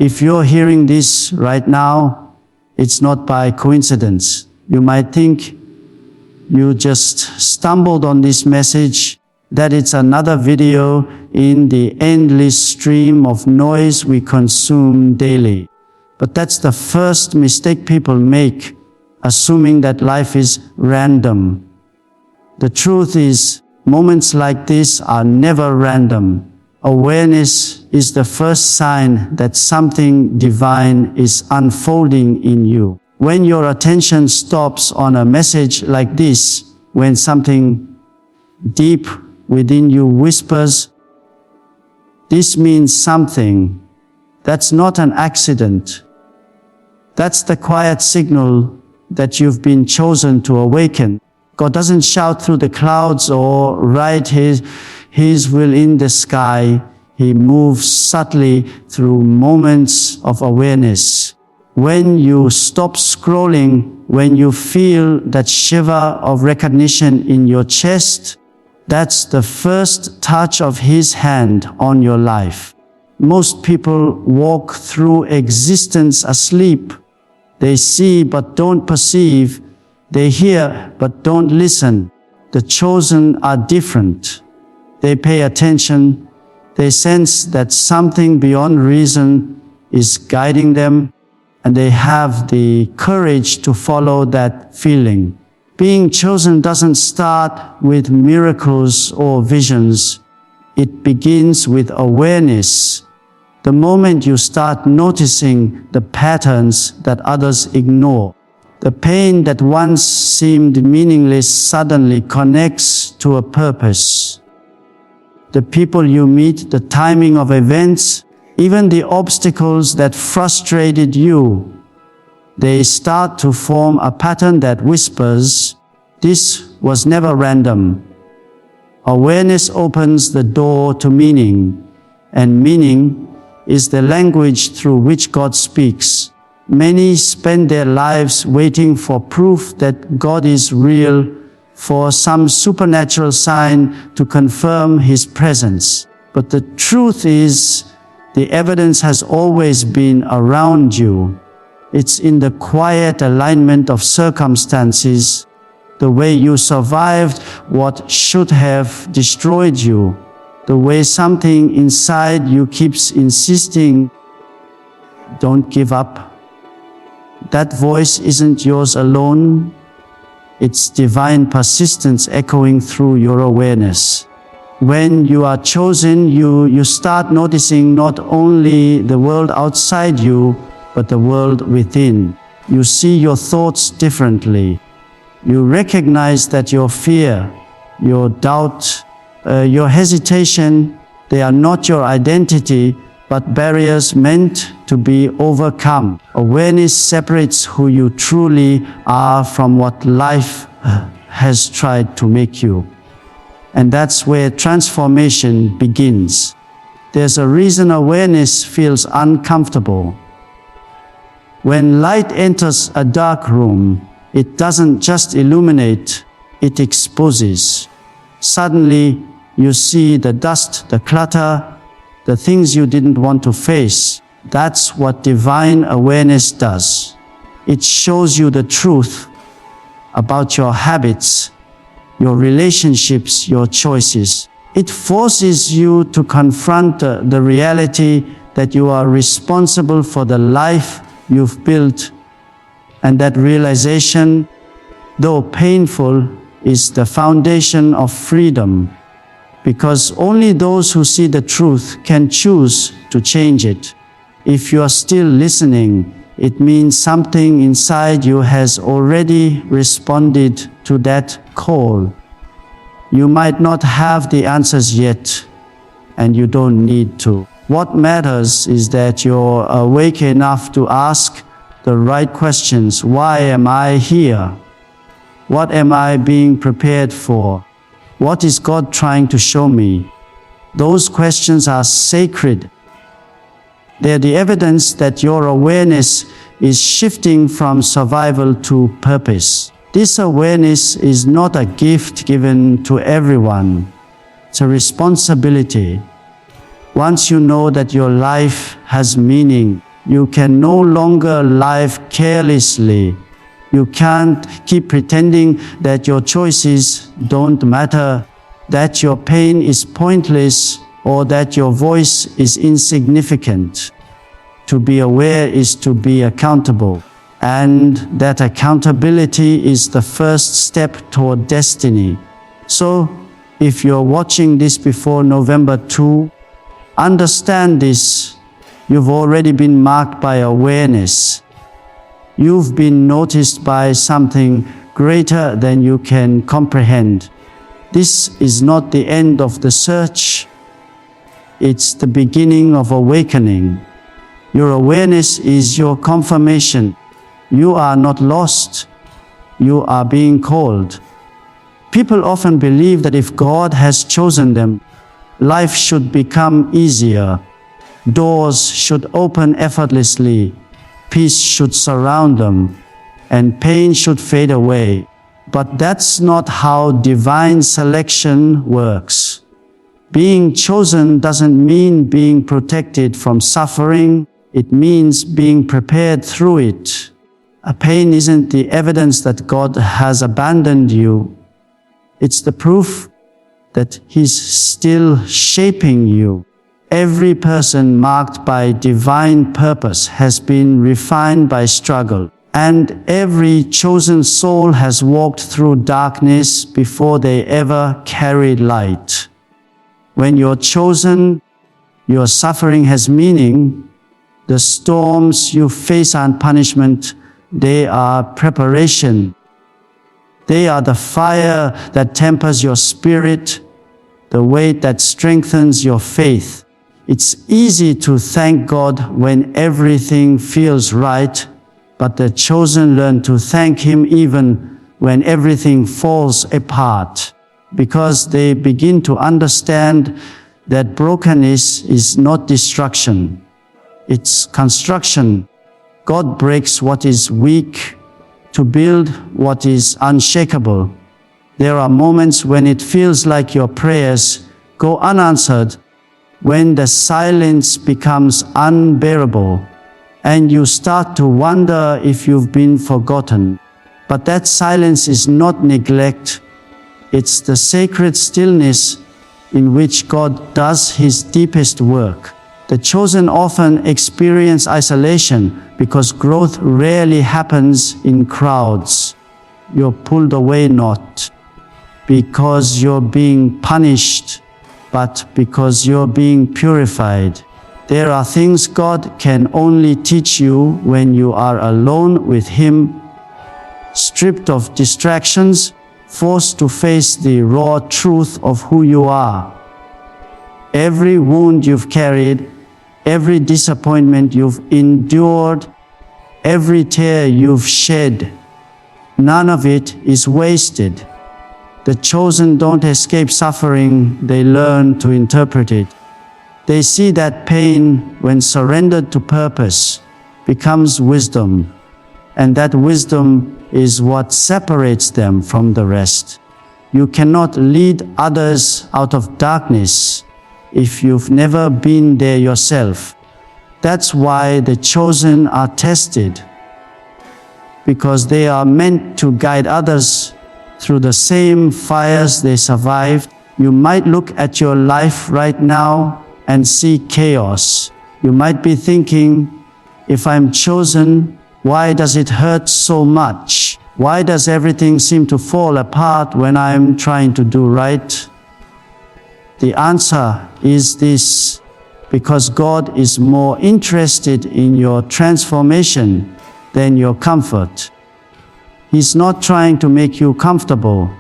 If you're hearing this right now, it's not by coincidence. You might think you just stumbled on this message, that it's another video in the endless stream of noise we consume daily. But that's the first mistake people make, assuming that life is random. The truth is, moments like this are never random. Awareness is the first sign that something divine is unfolding in you. When your attention stops on a message like this, when something deep within you whispers, this means something. That's not an accident. That's the quiet signal that you've been chosen to awaken. God doesn't shout through the clouds or write His will in the sky. He moves subtly through moments of awareness. When you stop scrolling, when you feel that shiver of recognition in your chest, that's the first touch of His hand on your life. Most people walk through existence asleep. They see but don't perceive. They hear but don't listen. The chosen are different. They pay attention. They sense that something beyond reason is guiding them, and they have the courage to follow that feeling. Being chosen doesn't start with miracles or visions. It begins with awareness. The moment you start noticing the patterns that others ignore, the pain that once seemed meaningless suddenly connects to a purpose. The people you meet, the timing of events, even the obstacles that frustrated you, they start to form a pattern that whispers, "This was never random." Awareness opens the door to meaning, and meaning is the language through which God speaks. Many spend their lives waiting for proof that God is real, for some supernatural sign to confirm His presence. But the truth is, the evidence has always been around you. It's in the quiet alignment of circumstances, the way you survived what should have destroyed you, the way something inside you keeps insisting, "Don't give up." That voice isn't yours alone. It's divine persistence echoing through your awareness. When you are chosen, you start noticing not only the world outside you, but the world within. You see your thoughts differently. You recognize that your fear, your doubt, your hesitation, they are not your identity, but barriers meant to be overcome. Awareness separates who you truly are from what life has tried to make you. And that's where transformation begins. There's a reason awareness feels uncomfortable. When light enters a dark room, it doesn't just illuminate, it exposes. Suddenly, you see the dust, the clutter, the things you didn't want to face. That's what divine awareness does. It shows you the truth about your habits, your relationships, your choices. It forces you to confront the reality that you are responsible for the life you've built, and that realization, though painful, is the foundation of freedom, because only those who see the truth can choose to change it. If you are still listening, it means something inside you has already responded to that call. You might not have the answers yet, and you don't need to. What matters is that you're awake enough to ask the right questions. Why am I here? What am I being prepared for? What is God trying to show me? Those questions are sacred. They're the evidence that your awareness is shifting from survival to purpose. This awareness is not a gift given to everyone. It's a responsibility. Once you know that your life has meaning. You can no longer live carelessly. You can't keep pretending that your choices don't matter, that your pain is pointless, or that your voice is insignificant. To be aware is to be accountable, and that accountability is the first step toward destiny. So, if you're watching this before November 2, understand this: you've already been marked by awareness. You've been noticed by something greater than you can comprehend. This is not the end of the search. It's the beginning of awakening. Your awareness is your confirmation. You are not lost. You are being called. People often believe that if God has chosen them, life should become easier. Doors should open effortlessly. Peace should surround them, and pain should fade away. But that's not how divine selection works. Being chosen doesn't mean being protected from suffering. It means being prepared through it. A pain isn't the evidence that God has abandoned you. It's the proof that He's still shaping you. Every person marked by divine purpose has been refined by struggle, and every chosen soul has walked through darkness before they ever carried light. When you're chosen, your suffering has meaning. The storms you face aren't punishment, they are preparation. They are the fire that tempers your spirit, the weight that strengthens your faith. It's easy to thank God when everything feels right, but the chosen learn to thank Him even when everything falls apart, because they begin to understand that brokenness is not destruction, it's construction. God breaks what is weak to build what is unshakable. There are moments when it feels like your prayers go unanswered, when the silence becomes unbearable, and you start to wonder if you've been forgotten. But that silence is not neglect. It's the sacred stillness in which God does His deepest work. The chosen often experience isolation because growth rarely happens in crowds. You're pulled away not because you're being punished, but because you're being purified. There are things God can only teach you when you are alone with Him, stripped of distractions, forced to face the raw truth of who you are. Every wound you've carried, every disappointment you've endured, every tear you've shed, none of it is wasted. The chosen don't escape suffering, they learn to interpret it. They see that pain, when surrendered to purpose, becomes wisdom, and that wisdom is what separates them from the rest. You cannot lead others out of darkness if you've never been there yourself. That's why the chosen are tested, because they are meant to guide others through the same fires they survived. You might look at your life right now and see chaos. You might be thinking, if I'm chosen, why does it hurt so much? Why does everything seem to fall apart when I'm trying to do right? The answer is this: because God is more interested in your transformation than your comfort. He's not trying to make you comfortable.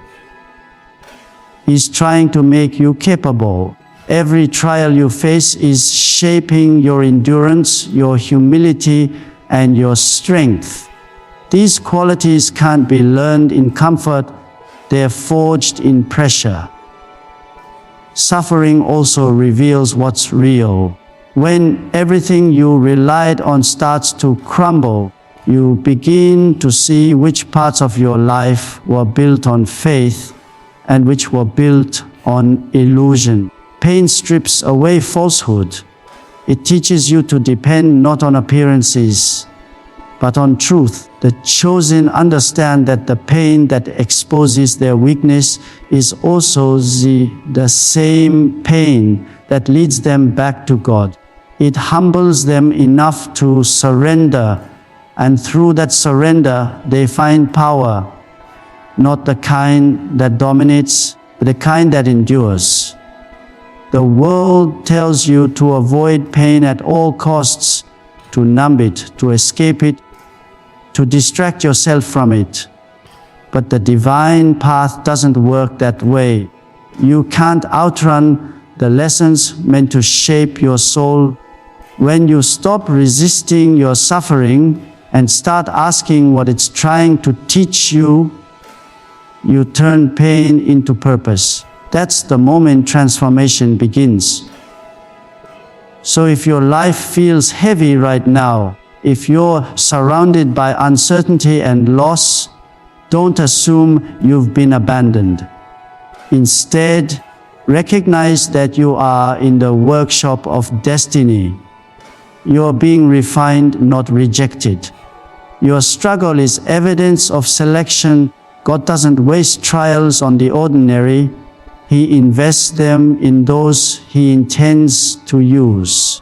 He's trying to make you capable. Every trial you face is shaping your endurance, your humility, and your strength. These qualities can't be learned in comfort, they're forged in pressure. Suffering also reveals what's real. When everything you relied on starts to crumble, you begin to see which parts of your life were built on faith and which were built on illusion. Pain strips away falsehood. It teaches you to depend not on appearances, but on truth. The chosen understand that the pain that exposes their weakness is also the same pain that leads them back to God. It humbles them enough to surrender, and through that surrender, they find power, not the kind that dominates, but the kind that endures. The world tells you to avoid pain at all costs, to numb it, to escape it, to distract yourself from it. But the divine path doesn't work that way. You can't outrun the lessons meant to shape your soul. When you stop resisting your suffering and start asking what it's trying to teach you, you turn pain into purpose. That's the moment transformation begins. So if your life feels heavy right now, if you're surrounded by uncertainty and loss, don't assume you've been abandoned. Instead, recognize that you are in the workshop of destiny. You are being refined, not rejected. Your struggle is evidence of selection. God doesn't waste trials on the ordinary. He invests them in those He intends to use.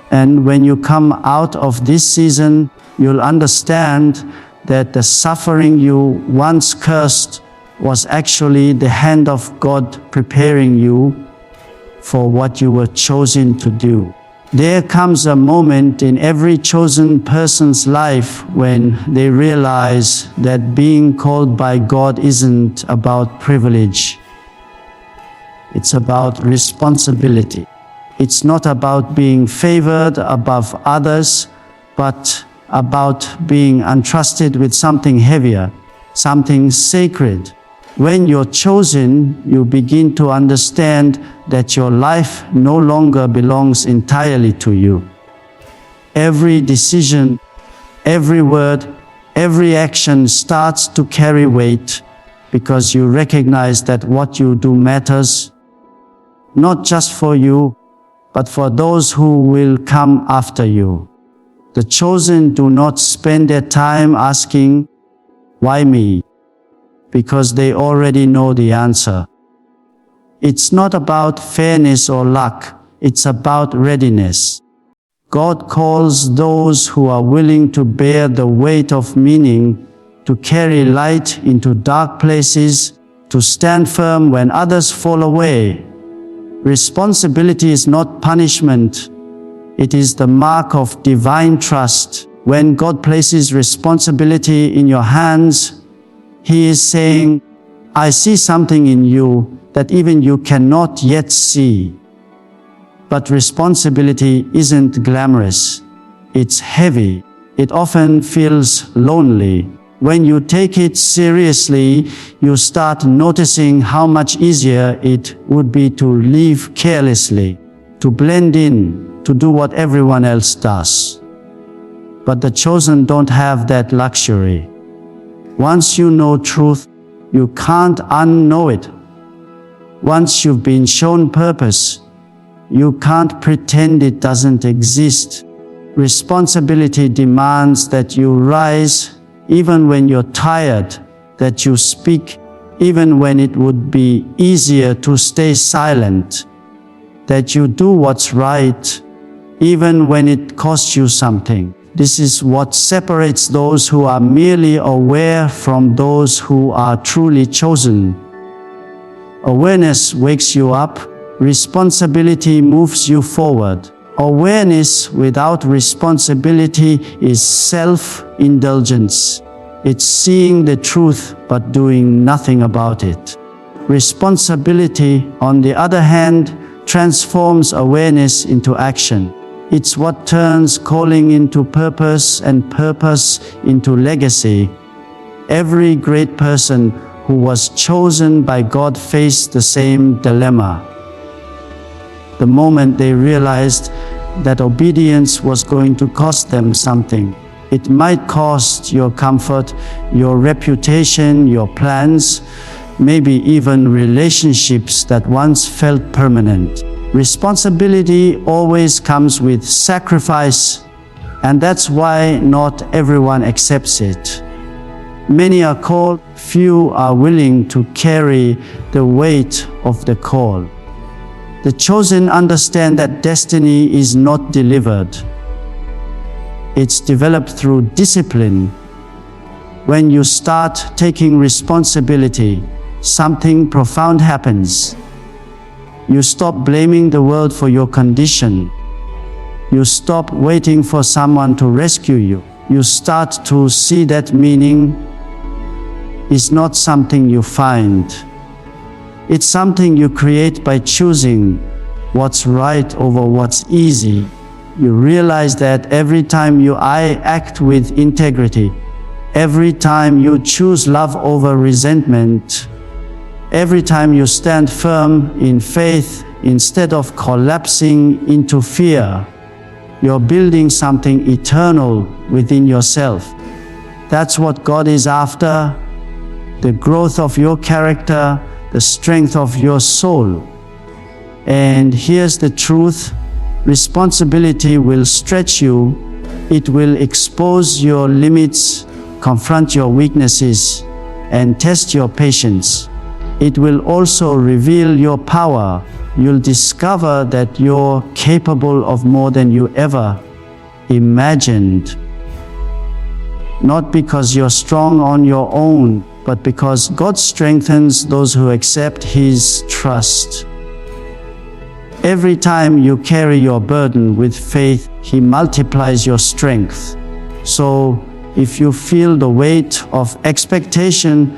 And when you come out of this season, you'll understand that the suffering you once cursed was actually the hand of God preparing you for what you were chosen to do. There comes a moment in every chosen person's life when they realize that being called by God isn't about privilege. It's about responsibility. It's not about being favored above others, but about being entrusted with something heavier, something sacred. When you're chosen, you begin to understand that your life no longer belongs entirely to you. Every decision, every word, every action starts to carry weight because you recognize that what you do matters, not just for you, but for those who will come after you. The chosen do not spend their time asking, "Why me?" because they already know the answer. It's not about fairness or luck, it's about readiness. God calls those who are willing to bear the weight of meaning, to carry light into dark places, to stand firm when others fall away. Responsibility is not punishment. It is the mark of divine trust. When God places responsibility in your hands, He is saying, "I see something in you that even you cannot yet see." But responsibility isn't glamorous. It's heavy. It often feels lonely. When you take it seriously, you start noticing how much easier it would be to live carelessly, to blend in, to do what everyone else does. But the chosen don't have that luxury. Once you know truth, you can't unknow it. Once you've been shown purpose, you can't pretend it doesn't exist. Responsibility demands that you rise even when you're tired, that you speak even when it would be easier to stay silent, that you do what's right even when it costs you something. This is what separates those who are merely aware from those who are truly chosen. Awareness wakes you up. Responsibility moves you forward. Awareness without responsibility is self-indulgence. It's seeing the truth but doing nothing about it. Responsibility, on the other hand, transforms awareness into action. It's what turns calling into purpose and purpose into legacy. Every great person who was chosen by God faced the same dilemma. The moment they realized that obedience was going to cost them something. It might cost your comfort, your reputation, your plans, maybe even relationships that once felt permanent. Responsibility always comes with sacrifice, and that's why not everyone accepts it. Many are called, few are willing to carry the weight of the call. The chosen understand that destiny is not delivered. It's developed through discipline. When you start taking responsibility, something profound happens. You stop blaming the world for your condition. You stop waiting for someone to rescue you. You start to see that meaning is not something you find. It's something you create by choosing what's right over what's easy. You realize that every time you act with integrity, every time you choose love over resentment, every time you stand firm in faith instead of collapsing into fear, you're building something eternal within yourself. That's what God is after, the growth of your character, the strength of your soul. And here's the truth: responsibility will stretch you, it will expose your limits, confront your weaknesses, and test your patience. It will also reveal your power. You'll discover that you're capable of more than you ever imagined. Not because you're strong on your own, but because God strengthens those who accept His trust. Every time you carry your burden with faith, He multiplies your strength. So, if you feel the weight of expectation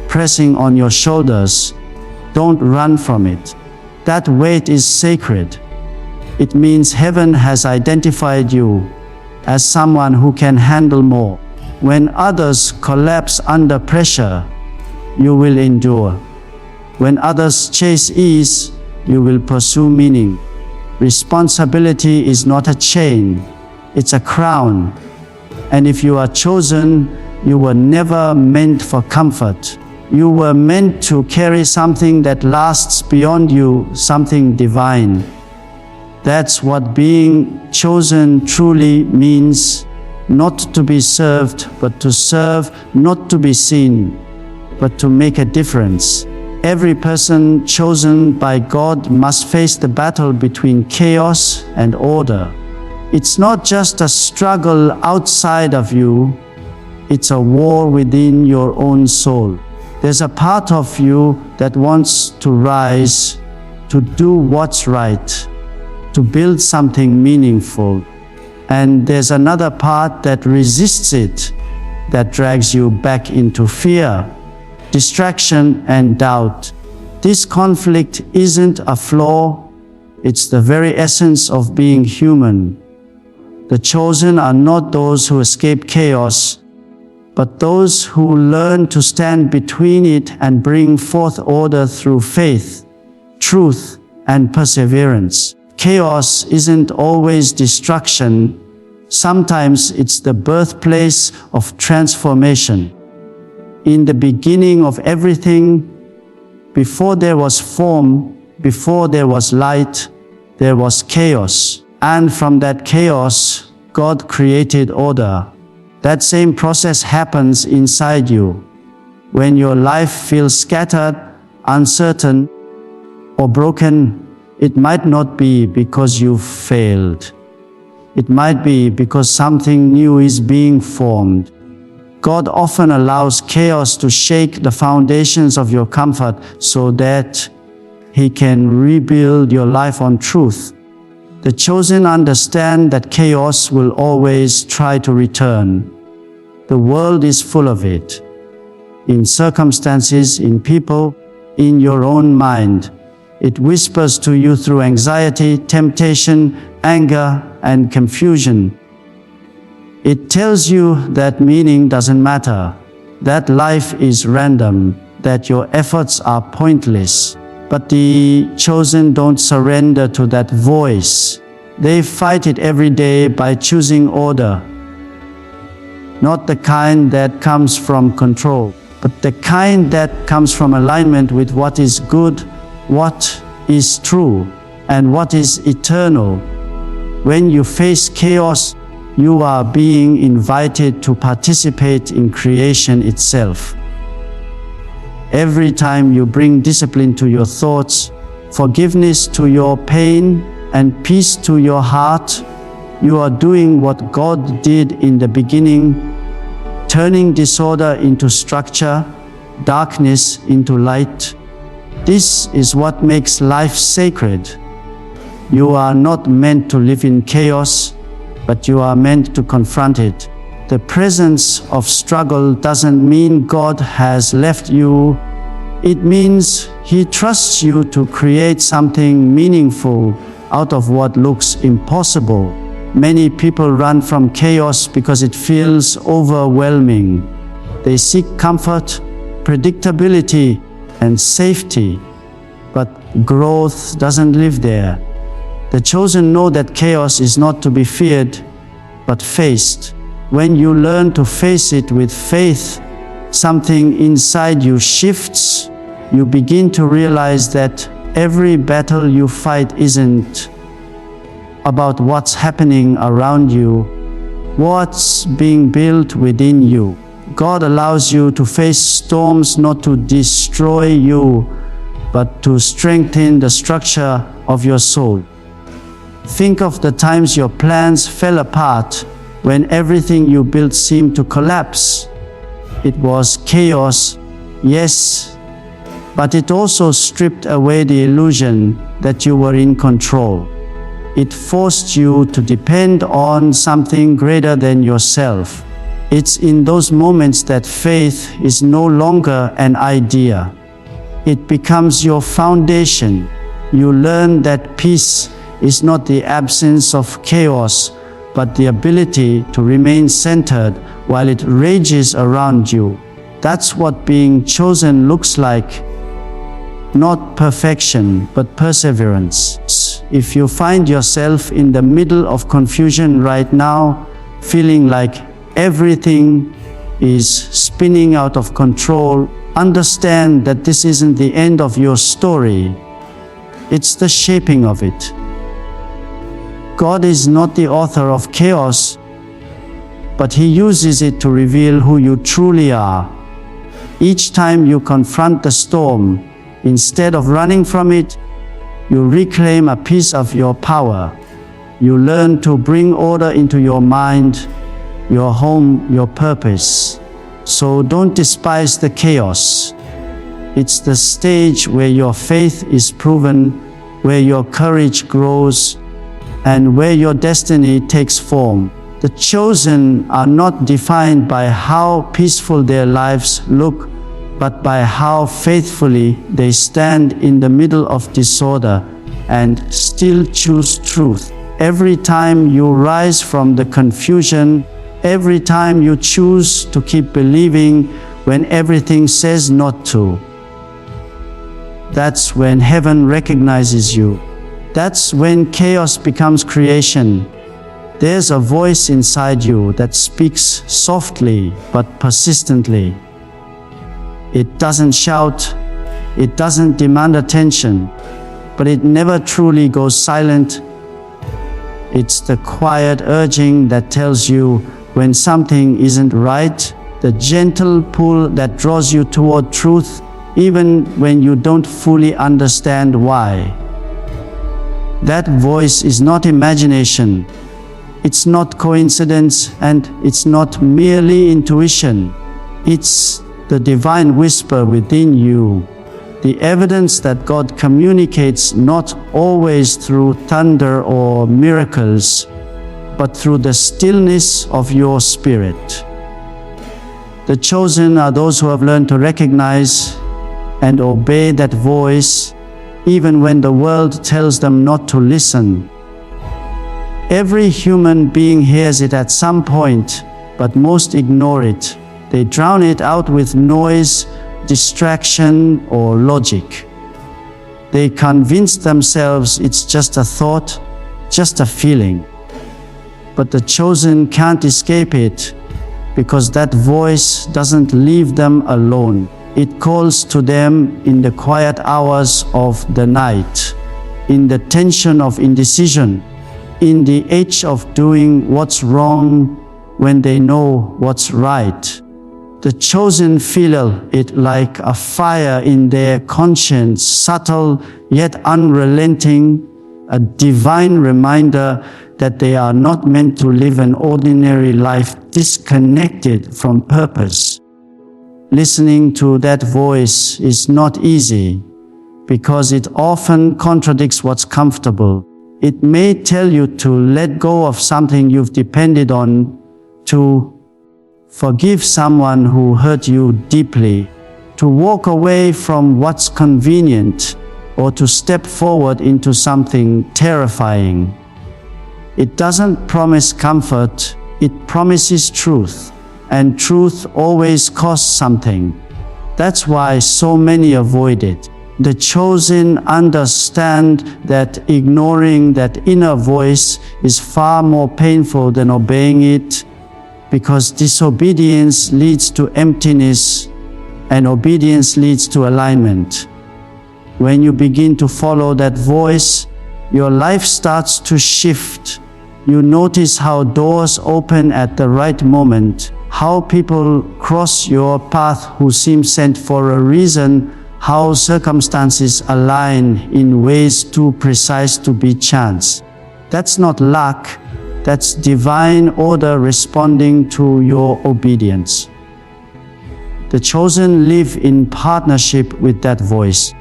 pressing on your shoulders, don't run from it. That weight is sacred. It means heaven has identified you as someone who can handle more. When others collapse under pressure, you will endure. When others chase ease, you will pursue meaning. Responsibility is not a chain, it's a crown. And if you are chosen, you were never meant for comfort. You were meant to carry something that lasts beyond you, something divine. That's what being chosen truly means. Not to be served, but to serve, not to be seen, but to make a difference. Every person chosen by God must face the battle between chaos and order. It's not just a struggle outside of you, it's a war within your own soul. There's a part of you that wants to rise, to do what's right, to build something meaningful. And there's another part that resists it, that drags you back into fear, distraction, and doubt. This conflict isn't a flaw, it's the very essence of being human. The chosen are not those who escape chaos, but those who learn to stand between it and bring forth order through faith, truth, and perseverance. Chaos isn't always destruction. Sometimes it's the birthplace of transformation. In the beginning of everything, before there was form, before there was light, there was chaos. And from that chaos, God created order. That same process happens inside you. When your life feels scattered, uncertain, or broken, it might not be because you've failed. It might be because something new is being formed. God often allows chaos to shake the foundations of your comfort so that He can rebuild your life on truth. The chosen understand that chaos will always try to return. The world is full of it. In circumstances, in people, in your own mind. It whispers to you through anxiety, temptation, anger, and confusion. It tells you that meaning doesn't matter, that life is random, that your efforts are pointless. But the chosen don't surrender to that voice. They fight it every day by choosing order. Not the kind that comes from control, but the kind that comes from alignment with what is good, what is true, and what is eternal. When you face chaos, you are being invited to participate in creation itself. Every time you bring discipline to your thoughts, forgiveness to your pain, and peace to your heart, you are doing what God did in the beginning, turning disorder into structure, darkness into light. This is what makes life sacred. You are not meant to live in chaos, but you are meant to confront it. The presence of struggle doesn't mean God has left you. It means He trusts you to create something meaningful out of what looks impossible. Many people run from chaos because it feels overwhelming. They seek comfort, predictability, and safety. But growth doesn't live there. The chosen know that chaos is not to be feared, but faced. When you learn to face it with faith, something inside you shifts. You begin to realize that every battle you fight isn't about what's happening around you, what's being built within you. God allows you to face storms not to destroy you, but to strengthen the structure of your soul. Think of the times your plans fell apart, when everything you built seemed to collapse. It was chaos, yes, but it also stripped away the illusion that you were in control. It forced you to depend on something greater than yourself. It's in those moments that faith is no longer an idea. It becomes your foundation. You learn that peace is not the absence of chaos, but the ability to remain centered while it rages around you. That's what being chosen looks like. Not perfection, but perseverance. If you find yourself in the middle of confusion right now, feeling like everything is spinning out of control, understand that this isn't the end of your story. It's the shaping of it. God is not the author of chaos, but He uses it to reveal who you truly are. Each time you confront the storm, instead of running from it, you reclaim a piece of your power. You learn to bring order into your mind, your home, your purpose. So don't despise the chaos. It's the stage where your faith is proven, where your courage grows, and where your destiny takes form. The chosen are not defined by how peaceful their lives look, but by how faithfully they stand in the middle of disorder and still choose truth. Every time you rise from the confusion, every time you choose to keep believing when everything says not to, that's when heaven recognizes you. That's when chaos becomes creation. There's a voice inside you that speaks softly but persistently. It doesn't shout, it doesn't demand attention, but it never truly goes silent. It's the quiet urging that tells you when something isn't right, the gentle pull that draws you toward truth, even when you don't fully understand why. That voice is not imagination, it's not coincidence, and it's not merely intuition. It's the divine whisper within you, the evidence that God communicates not always through thunder or miracles, but through the stillness of your spirit. The chosen are those who have learned to recognize and obey that voice, even when the world tells them not to listen. Every human being hears it at some point, but most ignore it. They drown it out with noise, distraction, or logic. They convince themselves it's just a thought, just a feeling. But the chosen can't escape it, because that voice doesn't leave them alone. It calls to them in the quiet hours of the night. in the tension of indecision, in the edge of doing what's wrong when they know what's right. The chosen feel it like a fire in their conscience, subtle yet unrelenting, a divine reminder that they are not meant to live an ordinary life disconnected from purpose. Listening to that voice is not easy because it often contradicts what's comfortable. It may tell you to let go of something you've depended on, to forgive someone who hurt you deeply, to walk away from what's convenient, or to step forward into something terrifying. It doesn't promise comfort, it promises truth, and truth always costs something. That's why so many avoid it. The chosen understand that ignoring that inner voice is far more painful than obeying it, because disobedience leads to emptiness and obedience leads to alignment. When you begin to follow that voice, your life starts to shift. You notice how doors open at the right moment, how people cross your path who seem sent for a reason, how circumstances align in ways too precise to be chance. That's not luck, that's divine order responding to your obedience. The chosen live in partnership with that voice.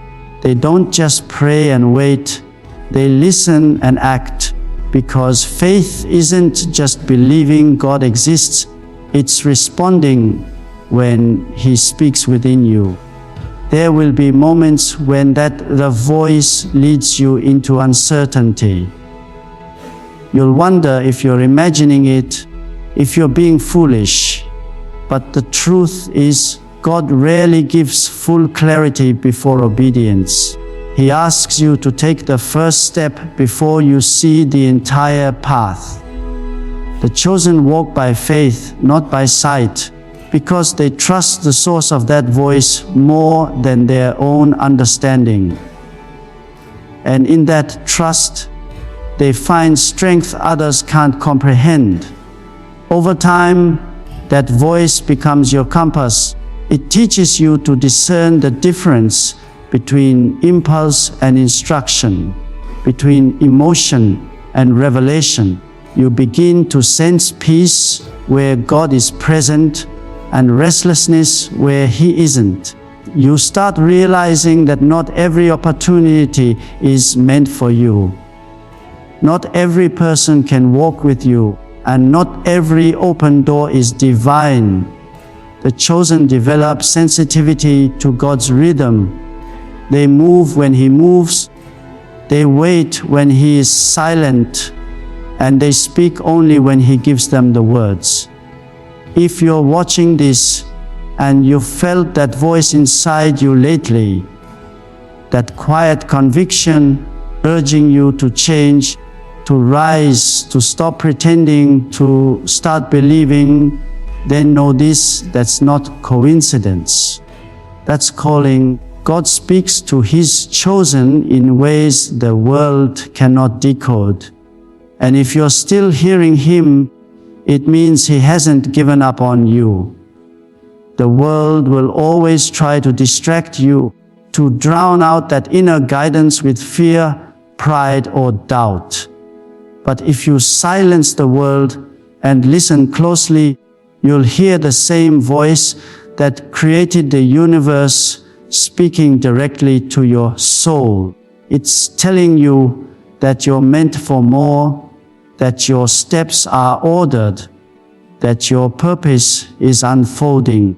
They don't just pray and wait, they listen and act, because faith isn't just believing God exists, it's responding when He speaks within you. There will be moments when the voice leads you into uncertainty. You'll wonder if you're imagining it, if you're being foolish. But the truth is, God rarely gives full clarity before obedience. He asks you to take the first step before you see the entire path. The chosen walk by faith, not by sight, because they trust the source of that voice more than their own understanding. And in that trust, they find strength others can't comprehend. Over time, that voice becomes your compass. It teaches you to discern the difference between impulse and instruction, between emotion and revelation. You begin to sense peace where God is present and restlessness where He isn't. You start realizing that not every opportunity is meant for you. Not every person can walk with you, and not every open door is divine. The chosen develop sensitivity to God's rhythm. They move when He moves, they wait when He is silent, and they speak only when He gives them the words. If you're watching this and you felt that voice inside you lately, that quiet conviction urging you to change, to rise, to stop pretending, to start believing, then know this, that's not coincidence. That's calling. God speaks to His chosen in ways the world cannot decode. And if you're still hearing Him, it means He hasn't given up on you. The world will always try to distract you, to drown out that inner guidance with fear, pride, or doubt. But if you silence the world and listen closely, you'll hear the same voice that created the universe speaking directly to your soul. It's telling you that you're meant for more, that your steps are ordered, that your purpose is unfolding.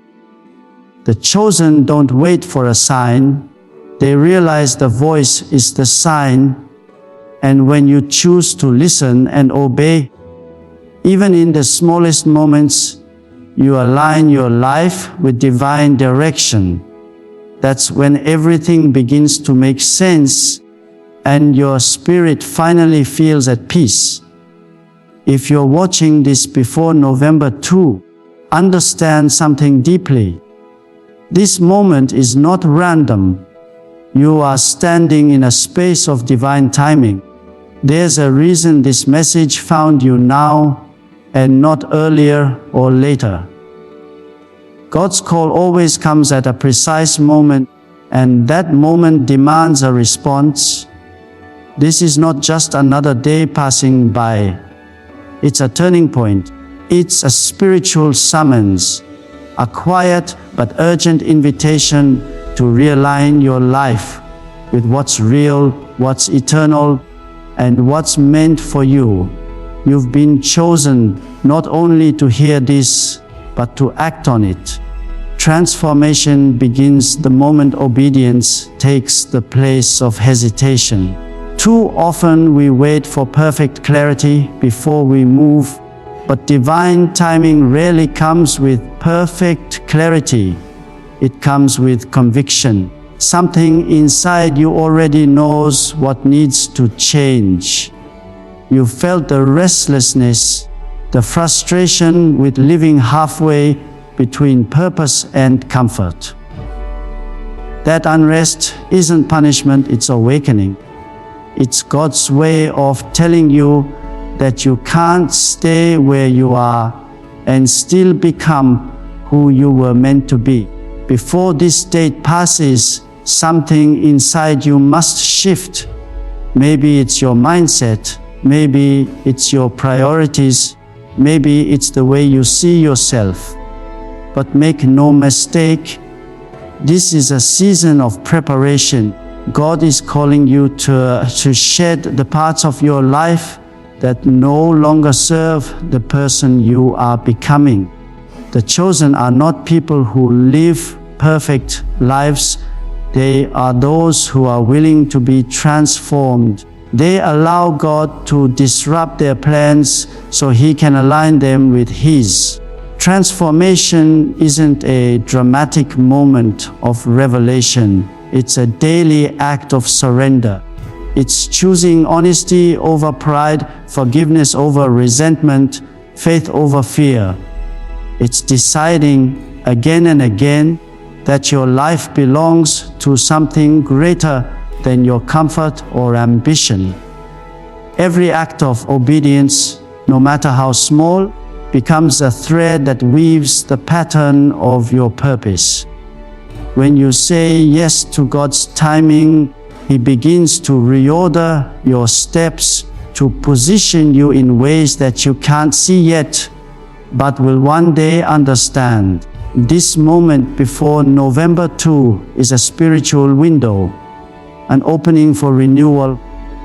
The chosen don't wait for a sign. They realize the voice is the sign. And when you choose to listen and obey, even in the smallest moments, you align your life with divine direction. That's when everything begins to make sense and your spirit finally feels at peace. If you're watching this before November 2, understand something deeply. This moment is not random. You are standing in a space of divine timing. There's a reason this message found you now and not earlier or later. God's call always comes at a precise moment, and that moment demands a response. This is not just another day passing by. It's a turning point. It's a spiritual summons, a quiet but urgent invitation to realign your life with what's real, what's eternal, and what's meant for you. You've been chosen not only to hear this, but to act on it. Transformation begins the moment obedience takes the place of hesitation. Too often we wait for perfect clarity before we move, but divine timing rarely comes with perfect clarity. It comes with conviction. Something inside you already knows what needs to change. You felt the restlessness, the frustration with living halfway between purpose and comfort. That unrest isn't punishment, it's awakening. It's God's way of telling you that you can't stay where you are and still become who you were meant to be. Before this date passes, something inside you must shift. Maybe it's your mindset, maybe it's your priorities, maybe it's the way you see yourself. But make no mistake, this is a season of preparation. God is calling you to shed the parts of your life that no longer serve the person you are becoming. The chosen are not people who live perfect lives. They are those who are willing to be transformed. They allow God to disrupt their plans so He can align them with His. Transformation isn't a dramatic moment of revelation. It's a daily act of surrender. It's choosing honesty over pride, forgiveness over resentment, faith over fear. It's deciding again and again that your life belongs to something greater than your comfort or ambition. Every act of obedience, no matter how small, becomes a thread that weaves the pattern of your purpose. When you say yes to God's timing, He begins to reorder your steps to position you in ways that you can't see yet, but will one day understand. This moment before November 2 is a spiritual window, an opening for renewal,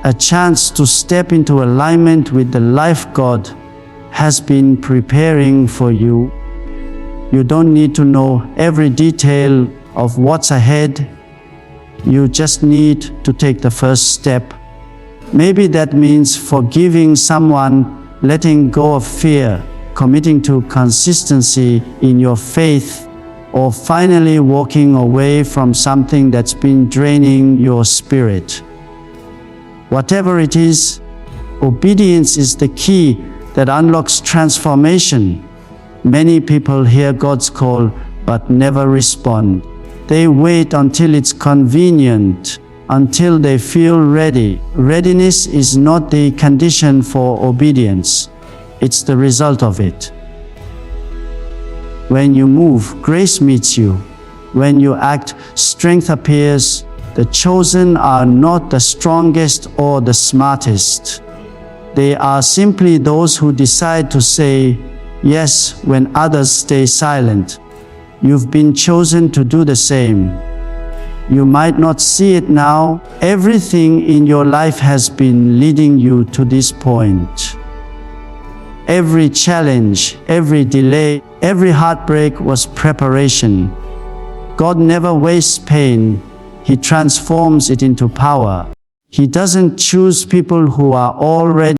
a chance to step into alignment with the life God has been preparing for you. You don't need to know every detail of what's ahead. You just need to take the first step. Maybe that means forgiving someone, letting go of fear, committing to consistency in your faith, or finally walking away from something that's been draining your spirit. Whatever it is, obedience is the key that unlocks transformation. Many people hear God's call but never respond. They wait until it's convenient, until they feel ready. Readiness is not the condition for obedience. It's the result of it. When you move, grace meets you. When you act, strength appears. The chosen are not the strongest or the smartest. They are simply those who decide to say yes when others stay silent. You've been chosen to do the same. You might not see it now. Everything in your life has been leading you to this point. Every challenge, every delay, every heartbreak was preparation. God never wastes pain. He transforms it into power. He doesn't choose people who are already